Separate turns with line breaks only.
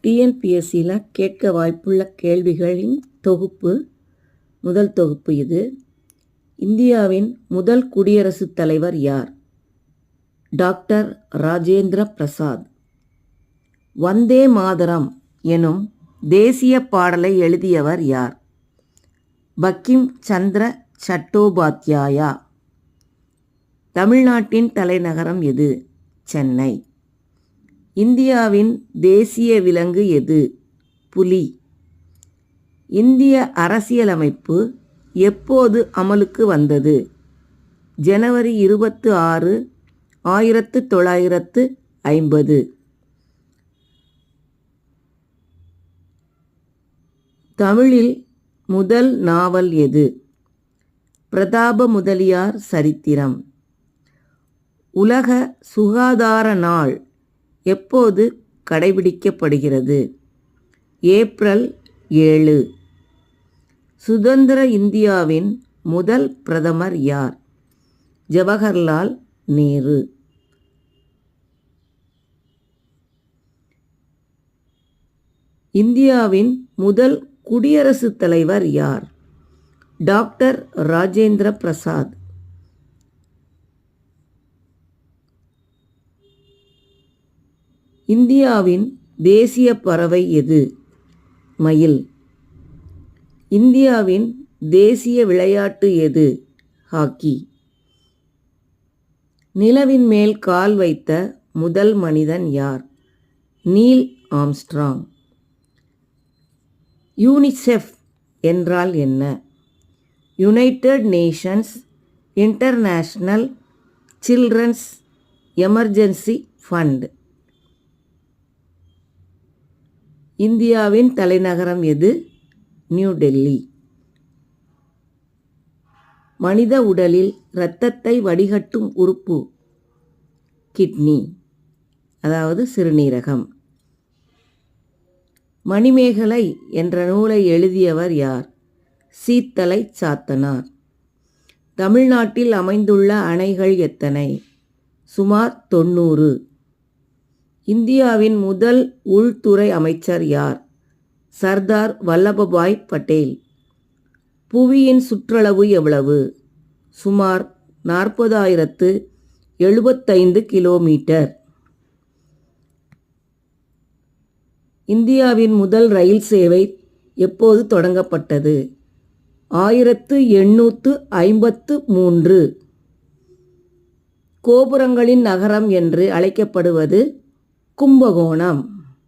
டிஎன்பிஎஸ்சியில் கேட்க வாய்ப்புள்ள கேள்விகளின் தொகுப்பு, முதல் தொகுப்பு இது. இந்தியாவின் முதல் குடியரசுத் தலைவர் யார்? டாக்டர் ராஜேந்திர பிரசாத். வந்தே மாதரம் எனும் தேசிய பாடலை எழுதியவர் யார்? பங்கிம் சந்திர சட்டோபாத்யாயா. தமிழ்நாட்டின் தலைநகரம் எது? சென்னை. இந்தியாவின் தேசிய விலங்கு எது? புலி. இந்திய அரசியலமைப்பு எப்போது அமலுக்கு வந்தது? ஜனவரி 26, 1950. தமிழில் முதல் நாவல் எது? பிரதாப முதலியார் சரித்திரம். உலக சுகாதார நாள் எப்போது கடைபிடிக்கப்படுகிறது? ஏப்ரல் 7. சுதந்திர இந்தியாவின் முதல் பிரதமர் யார்? ஜவஹர்லால் நேரு. இந்தியாவின் முதல் குடியரசுத் தலைவர் யார்? டாக்டர் ராஜேந்திர பிரசாத். இந்தியாவின் தேசிய பறவை எது? மயில். இந்தியாவின் தேசிய விளையாட்டு எது? ஹாக்கி. நிலவின் மேல் கால் வைத்த முதல் மனிதன் யார்? Neil Armstrong. யூனிசெஃப் என்றால் என்ன? United nations international children's emergency fund. இந்தியாவின் தலைநகரம் எது? நியூ டெல்லி. மனித உடலில் இரத்தத்தை வடிகட்டும் உறுப்பு கிட்னி, அதாவது சிறுநீரகம். மணிமேகலை என்ற நூலை எழுதியவர் யார்? சீத்தலை சாத்தனார். தமிழ்நாட்டில் அமைந்துள்ள அணைகள் எத்தனை? சுமார் 90. இந்தியாவின் முதல் உள்துறை அமைச்சர் யார்? சர்தார் வல்லபாய் பட்டேல். புவியின் சுற்றளவு எவ்வளவு? சுமார் 40,075 கிலோமீட்டர். இந்தியாவின் முதல் ரயில் சேவை எப்போது தொடங்கப்பட்டது? 1853. கோபுரங்களின் நகரம் என்று அழைக்கப்படுவது கும்பகோணம்.